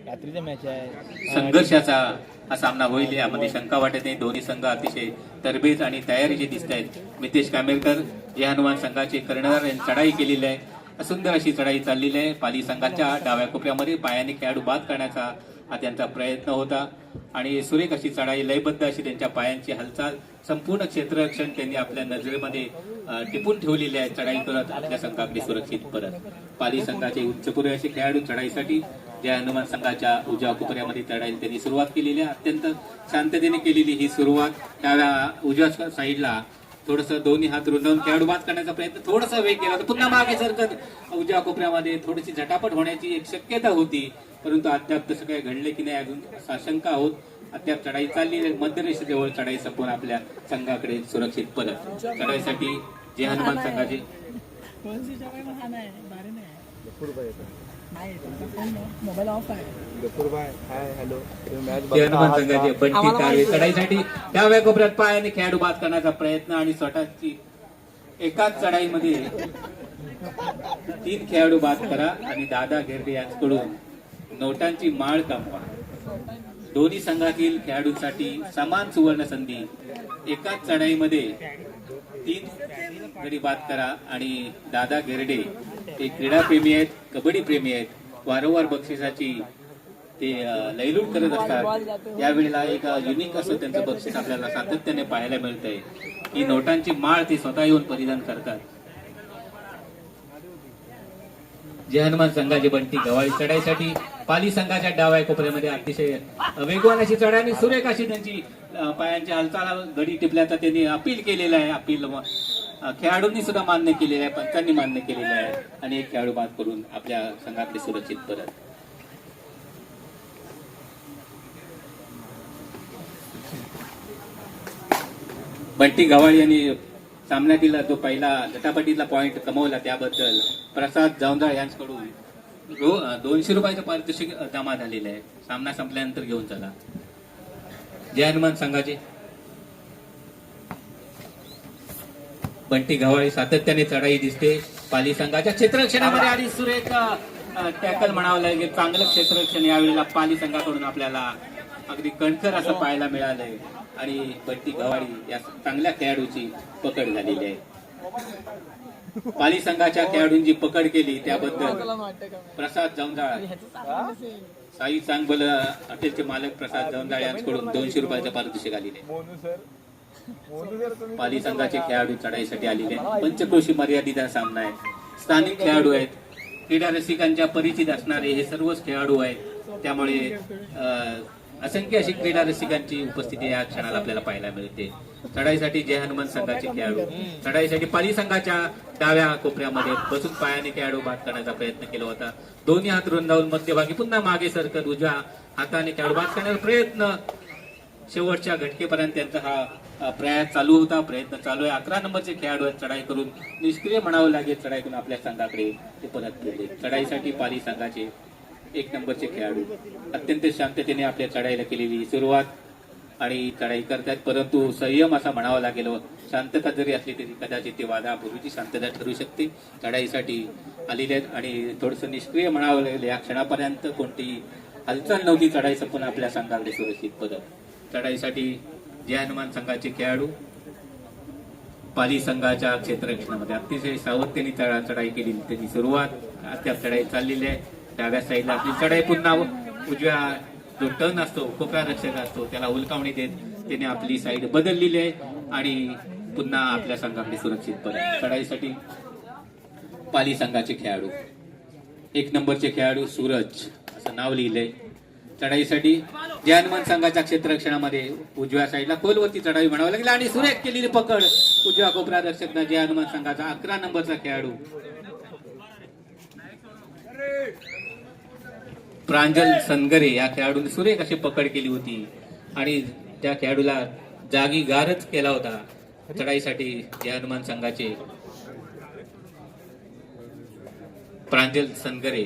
रात्रीचा मॅच आहे. संघर्षाचा हा सामना होईल यामध्ये शंका वाटत नाही. दोन्ही संघ अतिशय तरबेज आणि तयारीचे दिसत आहेत. मितेश कामेरकर जे हनुमान संघाचे कर्णधार यांनी चढाई केलेली आहे. सुंदर अशी चढाई चाललेली आहे. पाली संघाच्या डाव्या कोपऱ्यामध्ये पायाने खेळाडू बाद करण्याचा हा त्यांचा प्रयत्न होता आणि सुरेख अशी चढाई, लयबद्ध अशी त्यांच्या पायांची हालचाल, संपूर्ण क्षेत्ररक्षण त्यांनी आपल्या नजरेमध्ये टिपून ठेवलेले आहे. चढाई करत आपल्या संघाकडे सुरक्षित परत. पाली संघाचे उच्चपुरे असे खेळाडू चढाईसाठी ज्या हनुमान संघाच्या उजव्या कोपऱ्यामध्ये चढाई त्यांनी सुरुवात केलेली आहे. अत्यंत शांततेने केलेली ही सुरुवात. त्या उजव्या साईडला थोडस दोन्ही हात रुंदावून खेळाडू बाद करण्याचा प्रयत्न, थोडासा वेग केला तर पुन्हा मागे सरकत उजव्या कोपऱ्यामध्ये थोडीशी झटापट होण्याची एक शक्यता होती, परंतु अद्याप तसं काही घडले की नाही अजून साशंका आहोत. अद्याप चढाई चालली आहे. मध्यरेषेजवळ चढाई संपून आपल्या संघाकडे सुरक्षित परत. चढाईसाठी जे हनुमान संघाचे मोबाईल ऑफ आहे. हनुमान संघाचे बंटी तारवे चढाईसाठी डाव्या कोपऱ्यात पायाने खेळाडू बाद करण्याचा प्रयत्न आणि स्वतःची एकाच चढाईमध्ये 3 खेळाडू बाद करा आणि दादा घेरडे यांच्याकडून नोटांची माळ कापा. दोन्ही संघातील खेळाडूंसाठी समान सुवर्ण संधी. एकाच चढाईमध्ये 3 गडी बाद करा आणि दादा घेरडे ते क्रीडाप्रेमी आहेत, कबड्डी प्रेमी आहेत. वारंवार बक्षिसाची ते लयलूट करत असतात. यावेळेला एक युनिक असं त्यांचं बक्षीस आपल्याला सातत्याने पाहायला मिळतंय की नोटांची माळ ते स्वतः येऊन परिधान करतात. जे हनुमान संघाचे बंटी गवाळी चढाईसाठी पाली संघाच्या डाव्या कोपऱ्यामध्ये अतिशय वेगवान अशी चढाई आणि सुरेख अशी त्यांची पायांची हालचाल गडी टिपल्याचा त्यांनी अपील केलेलं आहे. अपील खेळाडूंनी सुद्धा मान्य केलेलं आहे, पंचांनी मान्य केलेलं आहे आणि एक खेळाडू बाद करून आपल्या संघाकडे सुरक्षित परत. बंटी गवाळी यांनी सामन्यातील जो पहिला झटापटीतला पॉइंट कमवला त्याबद्दल प्रसाद जावंजाळ यांच्याकडून 200 रुपयाचं पारितोषिक जमा झालेलं आहे. सामना संपल्यानंतर घेऊन चला. जय हनुमान संघाचे बंटी गव्हाळी सातत्याने चढाई दिसते. पाली संघाच्या क्षेत्ररक्षणामध्ये आधी सुरेख टॅकल म्हणावं लागेल. चांगलं क्षेत्ररक्षण यावेळेला पाली संघाकडून आपल्याला अगदी कणखर असं पाहायला मिळालंय आणि बंटी गव्हाळी या चांगल्या खेळाडूची पकड झालेली आहे. पाली संघाच्या खेळाडूंची पकड केली त्याबद्दल प्रसाद जावंजाळ, साई चांगबल हॉटेलचे मालक प्रसाद जावंजाळ यांच्याकडून 200 रुपयाचं पारितोषिक आलेले. पाली संघाचे खेळाडू चढाईसाठी आलेले. पंचक्रोशी मर्यादित सामना आहे. स्थानिक खेळाडू आहेत, क्रीडा रसिकांच्या परिचित असणारे हे सर्वच खेळाडू आहेत. त्यामुळे असंख्य अशी क्रीडा रसिकांची उपस्थिती या क्षणाला आपल्याला पाहायला मिळते. चढाईसाठी जय हनुमान संघाचे खेळाडू चढाईसाठी पाली संघाच्या डाव्या कोपऱ्यामध्ये बसून पायाने खेळाडू बाद करण्याचा प्रयत्न केला होता. दोन्ही हात रुंदावून मध्यभागी पुन्हा मागे सरकत उजव्या हाताने खेळाडू बाद करण्याचा प्रयत्न. शेवटच्या घटकेपर्यंत त्यांचा हा प्रयास चालू होता, प्रयत्न चालू आहे. 11 नंबरचे खेळाडू आहेत. चढाई करून निष्क्रिय म्हणावं लागेल, चढाई करून आपल्या संघाकडे ते परत केले. चढाईसाठी पाली संघाचे 1 नंबरचे खेळाडू अत्यंत शांततेने आपल्या चढाईला केलेली सुरुवात आणि चढाई करतात, परंतु संयम असा म्हणावा लागेल. शांतता जरी असली तरी कदाचित ते वादापूर्वीची शांतता ठरू शकते. चढाईसाठी आलेले आहेत आणि थोडंसं निष्क्रिय म्हणावं लागेल. या क्षणापर्यंत कोणतीही हालचाल नव्हती. चढाई संपून आपल्या संघाकडे सुरक्षित परत. चढाईसाठी जय हनुमान संघाचे खेळाडू पाली संघाच्या क्षेत्ररक्षणामध्ये अतिशय सावधतेने चढाई केली. त्यांनी सुरुवात अद्याप चढाई चाललेली आहे. डाव्या साईडला आपली चढाई पुन्हा उजव्या जो टर्न असतो, कोपरा रक्षक असतो, त्याला उलकावणी देत त्याने आपली साईड बदललेली आहे आणि पुन्हा आपल्या संघाकडे सुरक्षित परत. चढाईसाठी पाली संघाचे खेळाडू 1 नंबरचे खेळाडू सूरज असं नाव लिहिलंय. चढाईसाठी जय हनुमान संघाच्या क्षेत्ररक्षणामध्ये उजव्या साईडला खोलवरती चढाई म्हणावं लागेल आणि सुरेख केलेली पकड उजव्या कोपरा रक्षक जय हनुमान संघाचा 11 नंबरचा खेळाडू प्रांजल सनगरे या खेळाडूने सुरेख अशी पकड केली होती आणि त्या खेळाडूला जागी गारच केला होता. चढाईसाठी जय हनुमान संघाचे प्रांजल सनगरे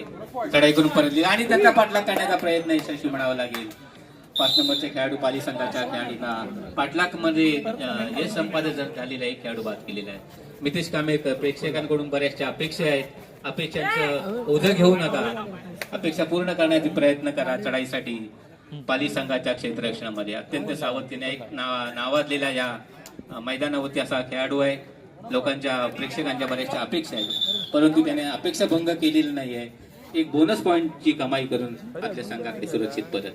चढाई करून परतली आणि त्यांचा पाठलाग करण्याचा प्रयत्न यशस्वी म्हणावा लागेल. 5 नंबरचे खेळाडू पाली संघाच्या खेळाडूंना पाठलाग मध्ये यश संपादन झालेला एक खेळाडू बाद केलेला आहे. मितेश कामेकर प्रेक्षकांकडून बऱ्याचशा अपेक्षा आहेत. अपेक्षांचं ओझं घेऊ नका. अपेक्षा पूर्ण करण्याचे प्रयत्न करा चढाईसाठी पाली संघाच्या क्षेत्ररक्षणामध्ये. अत्यंत सावधतेने एक नावाजलेल्या या मैदानावरती असा खेळाडू आहे. लोकांच्या प्रेक्षकांच्या बऱ्याचशा अपेक्षा आहेत, परंतु त्याने अपेक्षा भंग केलेली नाही आहे. एक बोनस पॉइंटची कमाई करून आपल्या संघाकडे सुरक्षित परत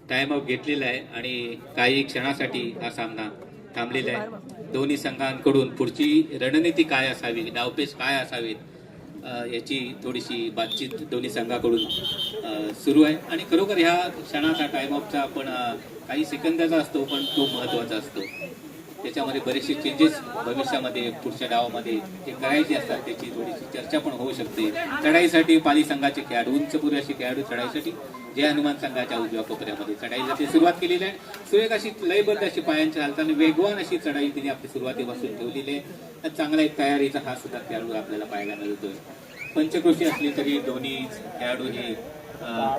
टाइम आउट घेतलेला आहे आणि काही क्षणासाठी हा सामना थांबलेला आहे. दोन्ही संघांकडून पुढची रणनीती काय असावी, डावपेच काय असावीत याची थोडीशी बातचीत दोन्ही संघाकडून सुरू आहे. आणि खरोखर ह्या क्षणाचा टाइम आउटचा पण काही सेकंदाचा असतो, पण तो महत्वाचा असतो. त्याच्यामध्ये बरेचसे चेंजेस भविष्यामध्ये पुढच्या डावामध्ये जे करायचे असतात त्याची थोडीशी चर्चा पण होऊ शकते. चढाईसाठी पाली संघाचे खेळाडू, उंच पुरेशी खेळाडू चढाईसाठी जय हनुमान संघाच्या उजव्या कोपऱ्यामध्ये चढाईला ते सुरुवात केलेली आहे. सुरेख अशी लयबद्ध अशी पायांच्या हालचाल वेगवान अशी चढाई तिने आपली सुरुवातीपासून ठेवलेली आहे. चांगला एक तयारीचा हा सुद्धा खेळाडू आपल्याला पाहायला मिळतोय. पंचक्रोशी असली तरी दोन्ही खेळाडू हे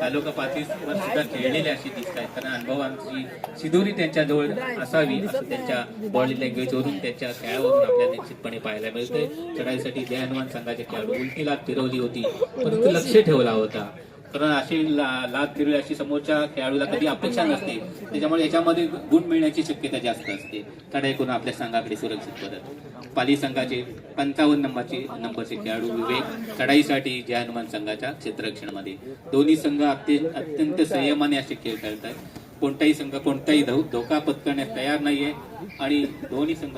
तालुका पातळीवर सुद्धा खेळलेले अशी दिसत आहेत, कारण अनुभवांची शिदोरी त्यांच्या जवळ असावी असं त्यांच्या बॉडी लँग्वेजवरून त्यांच्या खेळावरून आपल्याला निश्चितपणे पाहायला मिळतंय. चढाईसाठी जय हनुमान संघाचे खेळाडू उलटी लाट फिरवली होती, परंतु लक्ष ठेवला होता, कारण अशी लाट फिरवली अशी समोरच्या खेळाडूला कधी अपेक्षा नसते. त्याच्यामुळे याच्यामध्ये गुण मिळण्याची शक्यता जास्त असते. चढाई करून आपल्या संघाकडे सुरक्षित परत पाली संघाचे 55 नंबरचे खेळाडू विवेक चढाईसाठी जय हनुमान संघाच्या क्षेत्ररक्षणामध्ये. दोन्ही संघ अत्यंत संयमाने असे खेळ खेळत आहेत. कोणताही संघ कोणताही धोका पत्करण्यास तयार नाहीये आणि दोन्ही संघ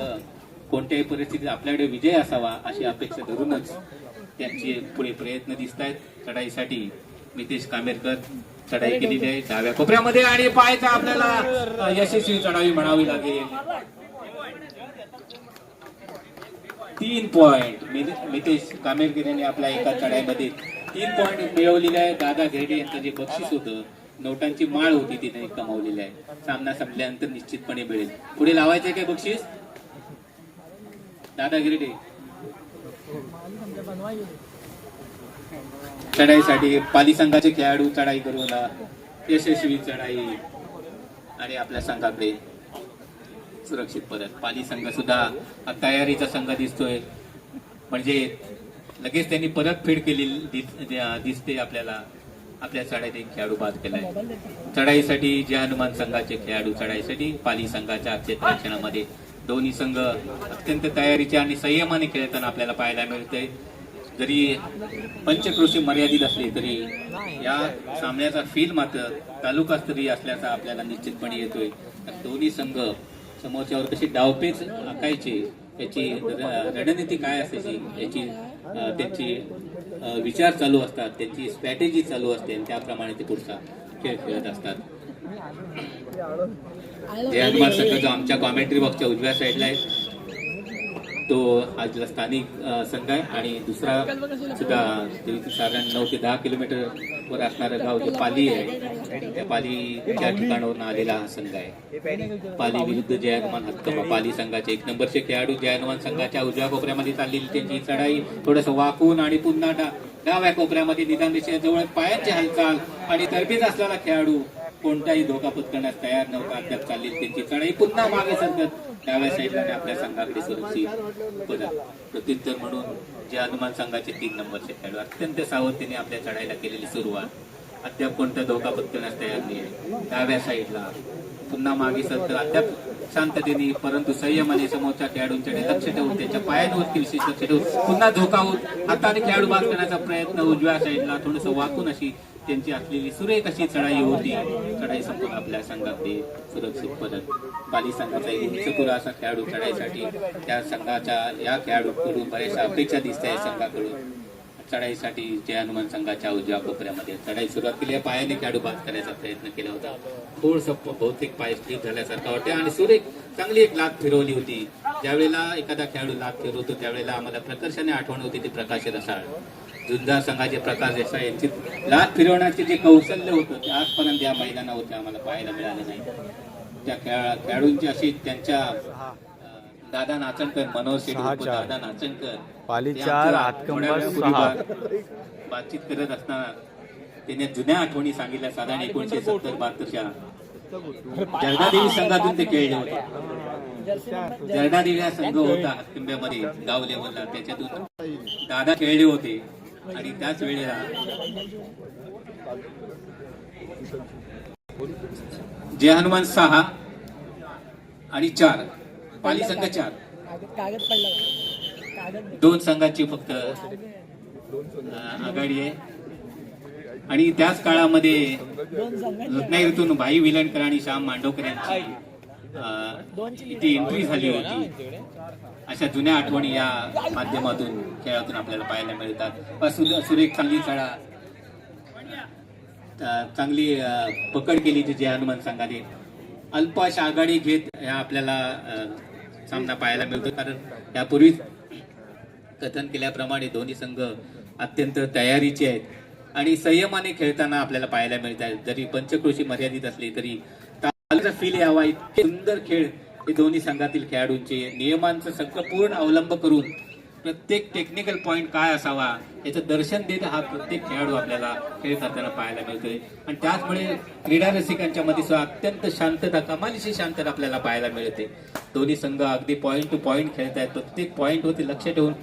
कोणत्याही परिस्थितीत आपल्याकडे विजय असावा अशी अपेक्षा धरूनच त्यांचे पुढे प्रयत्न दिसत आहेत. चढाईसाठी मितेश कामेरकर चढाई केलेली आहे डाव्या कोपऱ्यामध्ये आणि पायचा आपल्याला यशस्वी चढाई म्हणावी लागेल. 3 पॉइंट मितेश कामेरकर यांनी आपल्या एका चढाईमध्ये 3 पॉइंट मिळवलेले आहे. दादा घेरडे यांचं जे बक्षीस होतं, नोटांची माळ होती, तिने कमावलेली आहे. सामना संपल्यानंतर निश्चितपणे मिळेल. पुढे लावायचे काय बक्षीस दादा घेरडे? चढाईसाठी पाली संघाचे खेळाडू चढाई करून यशस्वी चढाई आणि आपल्या संघाकडे सुरक्षित परत. पाली संघ सुद्धा तयारीचा संघ दिसतोय, म्हणजे लगेच त्यांनी परतफेड केलेली दिसते आपल्याला. आपल्या चढाईत एक खेळाडू बाद केलाय. चढाईसाठी जय हनुमान संघाचे खेळाडू चढाईसाठी पाली संघाच्या क्षेत्ररक्षणामध्ये. दोन्ही संघ अत्यंत तयारीचे आणि संयमाने खेळताना आपल्याला पाहायला मिळतंय. जरी पंचक्रोशी मर्यादित असली तरी या सामन्याचा फील मात्र तालुकास्तरीय असल्याचा आपल्याला निश्चितपणे येतोय. दोन्ही संघ समोरच्यावर कशी डावपेच आखायची, याची रणनीती काय असायची याची त्यांची विचार चालू असतात, त्यांची स्ट्रॅटेजी चालू असते आणि त्याप्रमाणे ते पुढचा खेळ खेळत असतात. जय हनुमान संघ जो आमच्या कॉमेंट्री बॉक्सच्या उजव्या साईडला आहे तो आजला स्थानिक संघ आहे आणि दुसरा सुद्धा साधारण 9 ते 10 किलोमीटर वर असणारं गाव जे पाली आहे, त्या पालीच्या ठिकाणावरून आलेला हा संघ आहे. पाली विरुद्ध जय हनुमान हक्कमा. पाली संघाचे 1 नंबरचे खेळाडू जय हनुमान संघाच्या उजव्या कोपऱ्यामध्ये चाललेली त्यांची चढाई थोडंसं वाकून आणि पुन्हा डाव्या कोपऱ्यामध्ये निदान दिशेजवळ पायांची हालचाल आणि तरबेज असलेला खेळाडू कोणताही धोका पत्करण्यास तयार नव्हता. अद्याप चालली त्यांची चढाई पुन्हा मागे सरकत डाव्या साईडला आपल्या संघाकडे सुरक्षित परत. प्रत्युत्तर म्हणून जय हनुमान संघाचे 3 नंबरचे खेळाडू अत्यंत सावधतेने आपल्या चढाईला केलेली सुरुवात. अद्याप कोणता धोका पत्करण्यास तयार नाही. डाव्या साईडला पुन्हा मागे सरकत अद्याप शांततेने परंतु संयमाने समोरच्या खेळाडूंच्याकडे लक्ष ठेवून त्यांच्या पायांवरती विशेष लक्ष ठेवून पुन्हा धोका होत हाताने खेळाडू बाद करण्याचा प्रयत्न. उजव्या साईडला थोडंसं वाकून अशी त्यांची असलेली सुरेख अशी चढाई होती. चढाई संपून आपल्या संघाकडे सुरक्षित परत. पाली संघाचा एक उंचपुरा असा खेळाडू चढाईसाठी त्या संघाच्या या खेळाडूकडून बऱ्याचशा अपेक्षा दिसत आहे संघाकडून. चढाईसाठी जय हनुमान संघाच्या उजव्या कोपऱ्यामध्ये चढाई सुरुवात केली आहे. पायाने खेळाडू बाद करण्याचा प्रयत्न केला होता. थोडंसं बहुतेक पाय स्लिप झाल्यासारखं वाटते आणि सुरेख चांगली एक लाट फिरवली होती. ज्यावेळेला एखादा खेळाडू लाट फिरवतो त्यावेळेला आम्हाला प्रकर्षाने आठवण होती ती प्रकाश रसाळ. जुन्नर संघाचे प्रकाश देसाई यांची लाट फिरवण्याचे जे कौशल्य होतं ते आजपर्यंत या मैदानावरती आम्हाला पाहायला मिळालं नाही. त्या खेळाडूंची अशी त्यांच्या दादा नाचणकर, मनोज शेट्टी दादा नाचणकर बातचीत करत असताना त्याने जुन्या आठवणी सांगितल्या. साधारण 1970-72च्या जर्डादेवी संघातून ते खेळले होते. जर्डादेवी हा संघ होता हातकिंब्यामध्ये गाव लेवलला, त्याच्यातून दादा खेळले होते आणि त्याच वेळेला जय हनुमान 6 आणि 4 पाली संघ 4 कागद पडला कागद 2 संघांची फक्त आघाडी आहे. आणि त्याच काळामध्ये दोन संघांची रत्नागिरीतून भाई विलणकर आणि श्याम मांडवकर यांची इथे एंट्री झाली होती. अशा जुन्या आठवणी या माध्यमातून खेळातून आपल्याला पाहायला मिळतात. सुरेख चांगली शाळा चांगली पकड केली जय हनुमान संघाने. अल्पाश आघाडी घेत या आपल्याला सामना पाहायला मिळतो. कारण यापूर्वीच कथन केल्याप्रमाणे दोन्ही संघ अत्यंत तयारीचे आहेत आणि संयमाने खेळताना आपल्याला पाहायला मिळत आहेत. जरी पंचक्रोशी मर्यादित असली तरी तालचा फील यावा इतके सुंदर खेळ हे दोन्ही संघातील खेळाडूंचे नियमांचा संपूर्ण अवलंब करून प्रत्येक टेक्निकल पॉइंट काय असावा याचं दर्शन देत हा प्रत्येक खेळाडू आपल्याला खेळ करताना पाहायला मिळतोय. आणि त्याचमुळे क्रीडा रसिकांच्या मध्ये सुद्धा अत्यंत शांतता कमालीची शांतता आपल्याला पाहायला मिळते. दोन्ही संघ अगदी पॉइंट टू पॉइंट खेळत आहेत. प्रत्येक पॉइंट वरती लक्ष ठेवून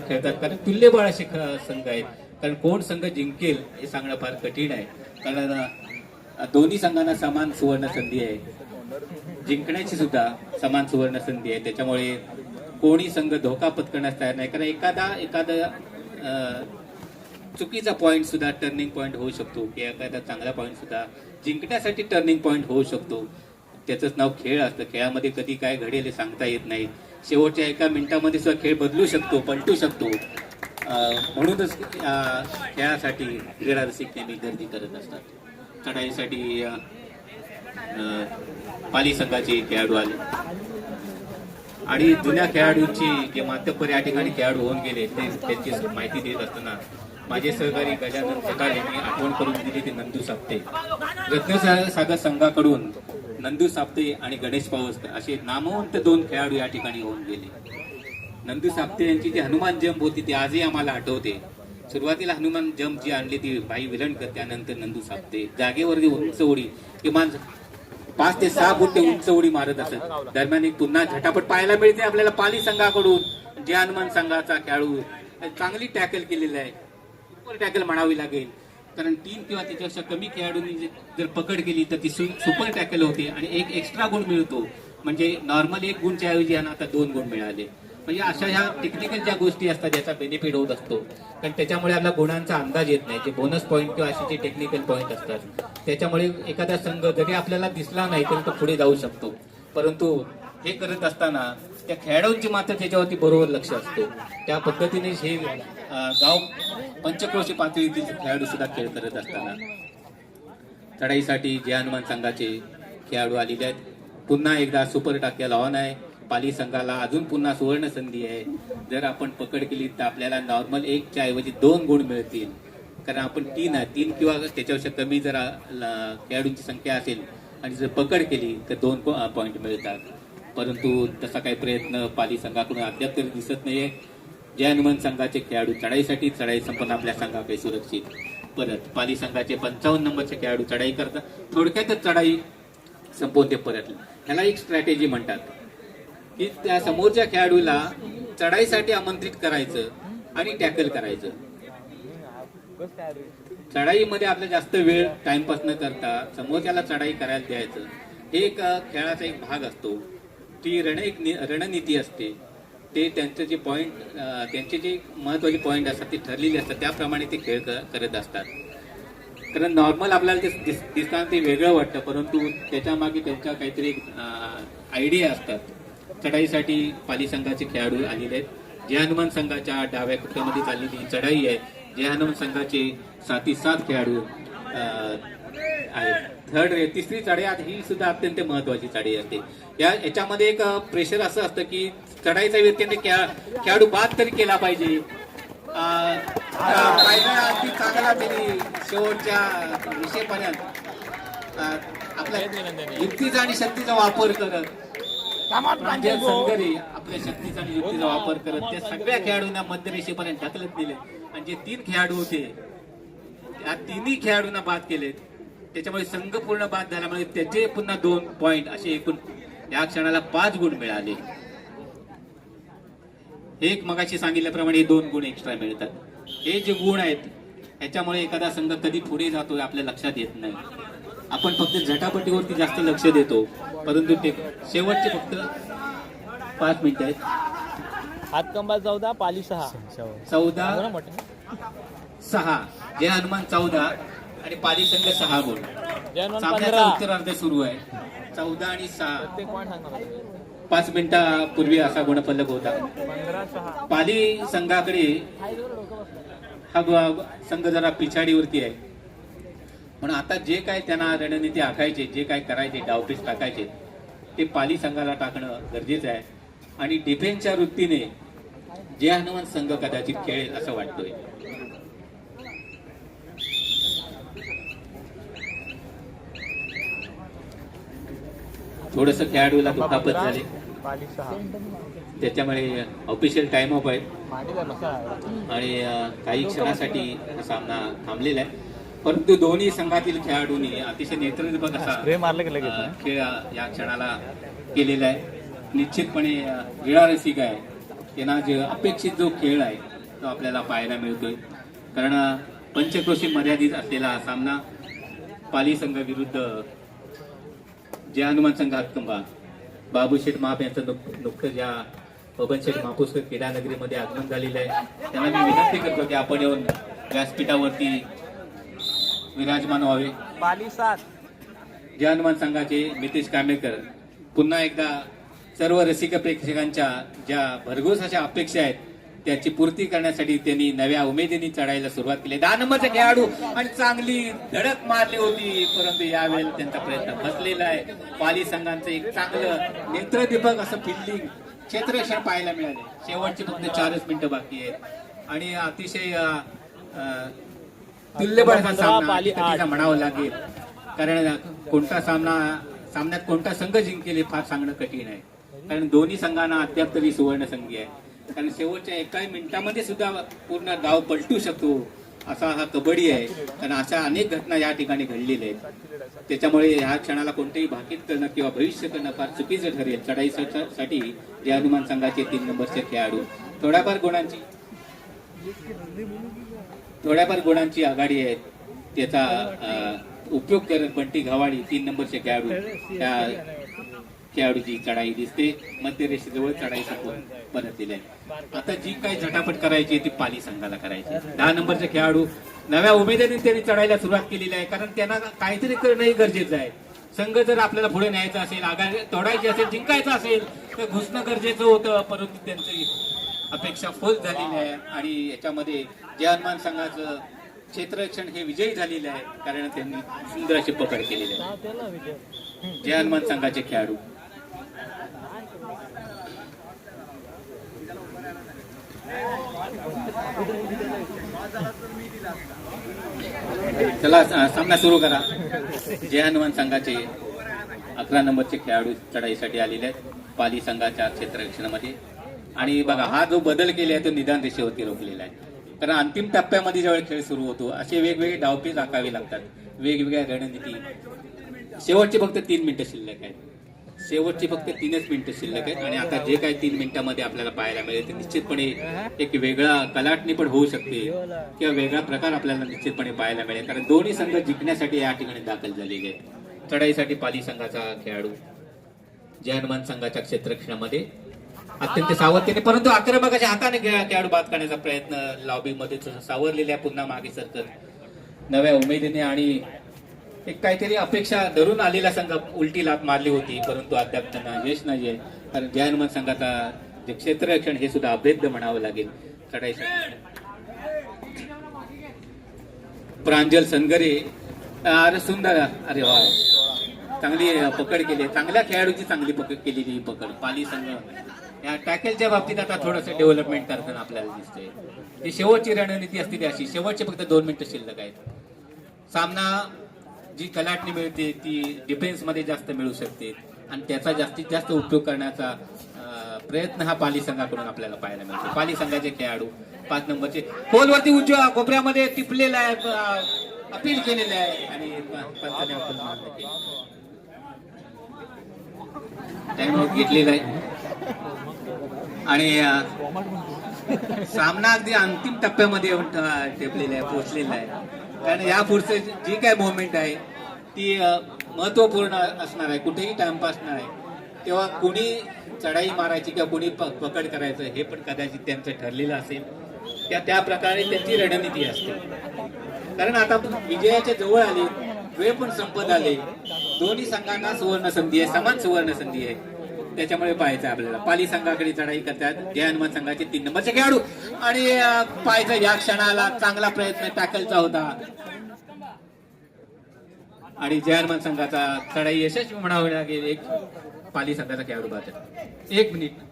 खेळतात. कारण तुल्यबळ असे संघ आहेत. कारण कोण संघ जिंकेल हे सांगणं फार कठीण आहे. कारण दोन्ही संघांना समान सुवर्ण संधी आहे. जिंकण्याची सुद्धा समान सुवर्ण संधी आहे. त्याच्यामुळे कोणी संघ धोका पत्करण्यास तयार नाही. कारण एखादा चुकीचा पॉइंट सुद्धा टर्निंग पॉइंट होऊ शकतो की एखादा चांगला पॉइंट सुद्धा जिंकण्यासाठी टर्निंग पॉइंट होऊ शकतो. त्याचंच नाव खेळ असतं. खेळामध्ये कधी काय घडेल हे सांगता येत नाही. शेवटच्या एका मिनिटामध्ये सुद्धा खेळ बदलू शकतो, पलटू शकतो. म्हणूनच खेळासाठी क्रीडा रसिक नेहमी गर्दी करत असतात. चढाईसाठी पाली संघाचे खेळाडू आले आणि जुन्या खेळाडूंची जे मातब्बर या ठिकाणी खेळाडू होऊन गेले त्यांची माहिती देत असताना माझे सहकारी गजानन सकाळ यांनी आठवण करून दिली ते नंदू साप्ते. रत्नसागर संघाकडून नंदू साप्ते आणि गणेश पावसकर असे नामवंत 2 खेळाडू या ठिकाणी होऊन गेले. नंदू साप्ते यांची जी हनुमान जंप होती ती आजही आम्हाला आठवते. सुरुवातीला हनुमान जंप जी आणली ती भाई विलणकर, त्यानंतर नंदू साप्ते जागेवरती उंच उडी किमान 5 ते 6 फूट ते उंच उडी मारत असत. दरम्यान एक पुन्हा झटापट पाहायला मिळते आपल्याला पाली संघाकडून. जय हनुमान संघाचा खेळाडू चांगली टॅकल केलेला आहे. सुपर टॅकल म्हणावी लागेल. कारण 3 किंवा त्याच्यापेक्षा कमी खेळाडूंनी जर पकड केली तर ती सुपर टॅकल होते आणि एक एक्स्ट्रा गुण मिळतो. म्हणजे नॉर्मल 1 गुणच्या ऐवजी यांना आता 2 गुण मिळाले. म्हणजे अशा ह्या टेक्निकल ज्या गोष्टी असतात त्याचा बेनिफिट होत असतो. कारण त्याच्यामुळे आपला गुणांचा अंदाज येत नाही. जे बोनस पॉईंट किंवा असे जे टेक्निकल पॉईंट असतात त्याच्यामुळे एखादा संघ जरी आपल्याला दिसला नाही तरी तो पुढे जाऊ शकतो. परंतु हे करत असताना त्या खेळाडूंची मात्र त्याच्यावरती बरोबर लक्ष असतो. त्या पद्धतीने हे गाव पंचक्रोशी पातळीतील खेळाडू सुद्धा खेळ करत असताना चढाईसाठी जय हनुमान संघाचे खेळाडू आलेले आहेत. पुन्हा एकदा सुपर टाक्याला ऑन आहे. पाली संघाला अजून पुन्हा सुवर्ण संधी आहे. जर आपण पकड केली तर आपल्याला नॉर्मल 1च्या ऐवजी 2 गुण मिळतील. कारण आपण 3 किंवा त्याच्यापेक्षा कमी जर खेळाडूंची संख्या असेल आणि जर पकड केली तर 2 पॉईंट मिळतात. परंतु तसा काही प्रयत्न पाली संघाकडून अद्याप तरी दिसत नाहीये. जय हनुमान संघाचे खेळाडू चढाई संपन्न आपल्या संघाकडे सुरक्षित परत. पाली संघाचे 55 नंबरचे खेळाडू चढाई करतात. थोडक्यातच चढाई संपवून ते परतले. ह्याला एक स्ट्रॅटेजी म्हणतात की त्या समोरच्या खेळाडूला चढाईसाठी आमंत्रित करायचं आणि टॅकल करायचं. चढाईमध्ये आपला जास्त वेळ टाइमपास न करता समोरच्याला चढाई करायला द्यायचं. हे एक खेळाचा एक भाग असतो. ती रणनीती असते. ते त्यांचं जे पॉइंट त्यांचे जे महत्वाचे पॉइंट असतात ते ठरलेले असतात. त्याप्रमाणे ते खेळ करत असतात. कारण नॉर्मल आपल्याला ते दिसताना ते वेगळं वाटतं परंतु त्याच्या मागे त्यांच्या काहीतरी आयडिया असतात. चढाईसाठी पाली संघाचे खेळाडू आलेले आहेत. जय हनुमान संघाच्या डाव्या खुट्ट्यामध्ये चाललेली चढाई आहे. जय हनुमान संघाचे 7 खेळाडू आहेत. तिसरी चढाई ही सुद्धा अत्यंत महत्वाची चढाई असते. याच्यामध्ये एक प्रेशर असं असतं की चढाईचा व्यक्तीने खेळाडू बाद तरी केला पाहिजे. अगदी चांगला त्यांनी शेवटच्या विषयपर्यंत आपल्या युक्तीचा आणि शक्तीचा वापर करत संघरी आपल्या शक्तीचा आणि युक्तीचा वापर करत त्या सगळ्या खेळाडूंना मध्यरेषेपर्यंत ढकलत दिले. आणि जे 3 खेळाडू होते त्या 3ही खेळाडूंना बाद केले. त्याच्यामुळे संघ पूर्ण बाद झाल्यामुळे त्याचे पुन्हा 2 पॉइंट असे एकूण या क्षणाला 5 गुण मिळाले. एक मगाशी सांगितल्याप्रमाणे 2 गुण एक्स्ट्रा मिळतात. हे जे गुण आहेत ह्याच्यामुळे एखादा संघ कधी पुढे जातोय आपल्या लक्षात येत नाही. आपण फक्त झटापटीवरती जास्त लक्ष देतो, परंतु ते शेवटचे फक्त 5 मिनिटं आहेत. हातकंबा 14 पाली 6 14-6 जय हनुमान 14 आणि पाली संघ 6 गुण. जय हनुमान सामन्याचा 15 उत्तरार्ध सुरू आहे. 14 आणि 6 प्रत्येक पॉईंट सांगणार 5 मिनिटापूर्वी असा गुणफलक होता. 15-6 पाली संघाकडे हा संघ जरा पिछाडीवरती आहे, पण आता जे काय त्यांना रणनीती आखायचे, जे काय करायचे, डावपेच टाकायचे ते पाली संघाला टाकणं गरजेचं आहे. आणि डिफेन्सच्या वृत्तीने जय हनुमान संघ कदाचित खेळेल असं वाटतोय. थोडस खेळाडूला दुखापत झाली, पाली 6 त्याच्यामुळे ऑफिशियल टाइम ऑफ आहे मागे जा मसाला आणि काही क्षणासाठी हा सामना थांबलेला आहे. परंतु दोन्ही संघातील खेळाडूंनी अतिशय नेतृत्व असा स्प्रे मारले की लगेच खेळ या क्षणाला केलेला आहे. निश्चितपणे क्रीडा रसिक आहे त्यांना जे अपेक्षित जो खेळ आहे तो आपल्याला पाहायला मिळतोय. कारण पंचक्रोशी मर्यादित असलेला हा सामना पाली संघ विरुद्ध जय हनुमान संघ हातकंबा. बाबूशेठ माप यांचं नुकतंच या बबनशेठ मापुसकर क्रीडा नगरीमध्ये आगमन झालेलं आहे. त्यांना मी विनंती करतो की आपण येऊन व्यासपीठावरती विराजमान व्हावे. पाली 7 जय हनुमान संघाचे नितेश कामेकर पुन्हा एकदा सर्व रसिक प्रेक्षकांच्या ज्या भरघोस अशा अपेक्षा आहेत त्याची पूर्ती करण्यासाठी त्यांनी नव्या उमेदीने चढायला सुरुवात केली. 10 नंबरचे खेळाडू आणि चांगली धडक मारली होती, परंतु यावेळेला त्यांचा प्रयत्न फसलेला आहे. पाली संघांचं एक चांगलं नेत्रदीपक असं फिल्डिंग क्षेत्ररक्षण पाहायला मिळाले. शेवटची फक्त 4 मिनिटं बाकी आहेत आणि अतिशय तुल्यबळ हा सामना म्हणावं लागेल. कारण सामन्यात कोणता संघ जिंकेल हे फार सांगणं कठीण आहे. कारण दोन्ही संघांना अद्याप तरी सुवर्ण संधी आहे. कारण शेवटच्या एकाही मिनिटामध्ये सुद्धा पूर्ण डाव पलटू शकतो असा हा कबड्डी आहे. कारण अशा अनेक घटना या ठिकाणी घडलेल्या आहेत. त्याच्यामुळे ह्या क्षणाला कोणतेही भाकीत करणं किंवा भविष्य करणं फार चुकीचं ठरेल. चढाईसाठी जय हनुमान संघाचे 3 नंबरचे खेळाडू थोड्याफार गुणांची आघाडी आहे. त्याचा उपयोग करत बंटी घवाडी 3 नंबरचे खेळाडू त्या खेळाडूची चढाई दिसते. मध्यरेषेजवळ चढाई संपवून परतलेली आहे. आता जी काही झटापट करायची ती पाली संघाला करायची. 10 नंबरचे खेळाडू नव्या उमेदीने त्यांनी चढायला सुरुवात केलेली आहे. कारण त्यांना काहीतरी करणंही गरजेचं आहे. संघ जर आपल्याला पुढे न्यायचा असेल, आघाडी तोडायची असेल, जिंकायचं असेल तर घुसणं गरजेचं होतं. परंतु त्यांची अपेक्षा फोल झालेली आहे आणि याच्यामध्ये जय हनुमान संघाचं क्षेत्ररक्षण हे विजयी झालेले आहे. कारण त्यांनी सुंदर अशी पकड केलेली आहे. जय हनुमान संघाचे खेळाडू चला सामना सुरू करा. जय हनुमान संघाचे 11 नंबरचे खेळाडू चढाईसाठी आलेले आहेत पाली संघाच्या क्षेत्ररक्षणामध्ये. आणि बघा हा जो बदल केला आहे तो निदान रेषेवरती रोखलेला आहे. कारण अंतिम टप्प्यामध्ये ज्यावेळी खेळ सुरू होतो असे वेगवेगळे डावपेच आखावे लागतात, वेगवेगळ्या रणनीती. शेवटची फक्त 3 मिनिटं शिल्लक आहेत. शेवटची फक्त 3च मिनिटं शिल्लक आहेत आणि आता जे काही 3 मिनिटांमध्ये आपल्याला पाहायला मिळेल ते निश्चितपणे एक वेगळा कलाटणी पण होऊ शकते किंवा वेगळा प्रकार आपल्याला निश्चितपणे पाहायला मिळेल. कारण दोन्ही संघ जिंकण्यासाठी या ठिकाणी दाखल झालेले आहेत. चढाईसाठी पाली संघाचा खेळाडू जय हनुमान संघाच्या क्षेत्ररक्षणामध्ये अत्यंत सावधतेने परंतु आक्रमकाच्या हाताने खेळाडू बाद करण्याचा प्रयत्न लॉबीमध्ये सावरलेल्या पुन्हा मागे सरकत नव्या उमेदीने आणि एक काहीतरी अपेक्षा धरून आलेला संघ उलटी लात मारली होती, परंतु अद्याप त्यांना यश नाही आहे. कारण जय हनुमान संघाचा जे क्षेत्ररक्षण हे सुद्धा अभेद्य म्हणावं लागेल. चढाईसाठी प्रांजल सनगरे अरे सुंदर, अरे वा, चांगली पकड केली. चांगल्या खेळाडूची चांगली पकड केलेली ही पकड. पाली संघ या टॅकलच्या बाबतीत आता थोडंसं डेव्हलपमेंट करताना आपल्याला दिसतंय. ही शेवटची रणनीती असते ती अशी. शेवटचे फक्त 2 मिनिटं शिल्लक आहेत. सामना जी कलाटणी मिळते ती डिफेन्स मध्ये जास्त मिळू शकते आणि त्याचा जास्तीत जास्त उपयोग करण्याचा प्रयत्न हा पाली संघाकडून आपल्याला पाहायला मिळतो. पाली संघाचे खेळाडू 5 नंबरचे खोलवरती उजव्या कोपऱ्यामध्ये टिपलेला आहे, अपील केलेलं आहे आणि पंचाने अपील मान्य केलं. टाइम आउट घेतलेला आहे आणि सामना अगदी अंतिम टप्प्यामध्ये येऊन टेपलेला आहे, पोहोचलेला आहे. कारण या पुढचे जी काय मोमेंट आहे ती महत्वपूर्ण असणार आहे. कुठेही टाइमपास नाही तेव्हा कुणी चढाई मारायची किंवा कुणी पकड करायचं हे पण कदाचित त्यांचं ठरलेलं असेल. त्या प्रकारे त्यांची रणनीती असते. कारण आता विजयाच्या जवळ आली, वेळ पण संपत आले, दोन्ही संघांना सुवर्ण संधी आहे, समान सुवर्ण संधी आहे. त्याच्यामुळे पाहायचं आपल्याला पाली संघाकडे चढाई करतात जय हनुमान संघाचे 3 नंबरचे खेळाडू. आणि पाहायचं या क्षणाला चांगला प्रयत्न टॅकलचा होता आणि जय हनुमान संघाचा चढाई यशस्वी म्हणावं लागेल. एक पाली संघाचा खेळाडू पाहतात. 1 मिनिट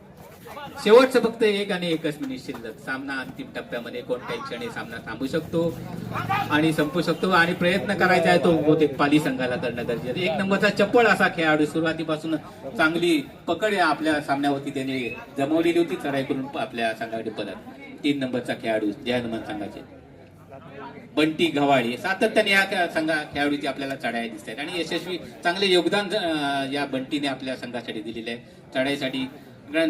शेवटचं फक्त 1 आणि 1च मिनिट शिल्लक. सामना अंतिम टप्प्यामध्ये कोणत्याही क्षणी सामना थांबू शकतो आणि संपू शकतो आणि प्रयत्न करायचा आहे तो बहुतेक पाली संघाला करणं गरजेचं. 1 नंबरचा चप्पल असा खेळाडू सुरुवातीपासून चांगली पकड आपल्या सामन्यावरती त्याने जमवलेली होती. चढाई करून आपल्या संघाकडे परत 3 नंबरचा खेळाडू जय हनुमान संघाचे बंटी गव्हाळे. सातत्याने या खेळाडूची आपल्याला चढाई दिसत आहेत आणि यशस्वी चांगले योगदान या बंटीने आपल्या संघासाठी दिलेले आहे. चढाईसाठी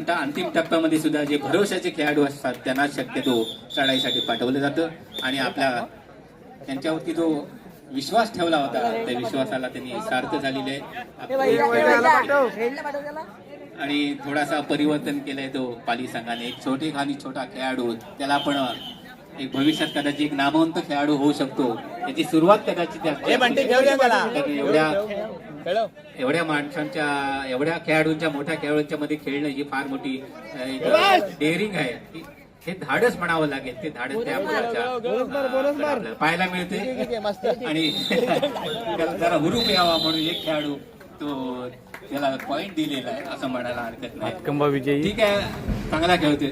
अंतिम टप्प्यामध्ये सुद्धा जे भरोशाचे खेळाडू असतात त्यांना शक्यतो चढाईसाठी पाठवलं जातं आणि आपल्या त्यांच्यावरती जो विश्वास ठेवला होता त्या विश्वासाला त्यांनी सार्थ झालेले आहे आणि थोडासा परिवर्तन केलंय तो पाली संघाने. एक छोटा खेळाडू त्याला पण एक भविष्यात कदाचित एक नामवंत खेळाडू होऊ शकतो. त्याची सुरुवात कदाचित एवढ्या माणसांच्या एवढ्या खेळाडूंच्या मोठ्या खेळाडूंच्या मध्ये खेळणं ही फार मोठी डेअरिंग आहे. हे धाडस म्हणावं लागेल. ते धाडस त्या आपल्याला पाहायला मिळते आणि त्याला जरा हुरूप यावा म्हणून एक खेळाडू तो त्याला पॉइंट दिलेला आहे असं म्हणायला हरकत नाही. ठीक आहे, चांगला खेळतोय.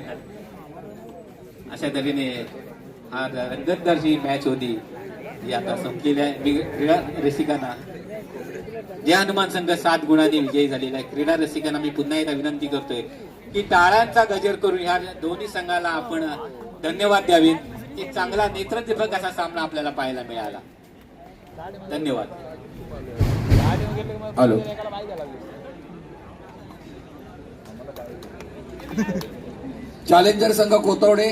अशा तऱ्हेने हा रंगतदार जी मॅच होती ही आता संपलेली आहे. क्रीडा रसिकांना जय हनुमान संघ 7 गुणांनी विजयी झालेला आहे. क्रीडा रसिकांना मी पुन्हा एकदा विनंती करतोय की टाळ्यांचा गजर करून ह्या दोन्ही संघाला आपण धन्यवाद द्यावेत. एक चांगला नेत्रदीपक असा सामना आपल्याला पाहायला मिळाला. धन्यवाद. हॅलो चॅलेंजर संघ कोथवडे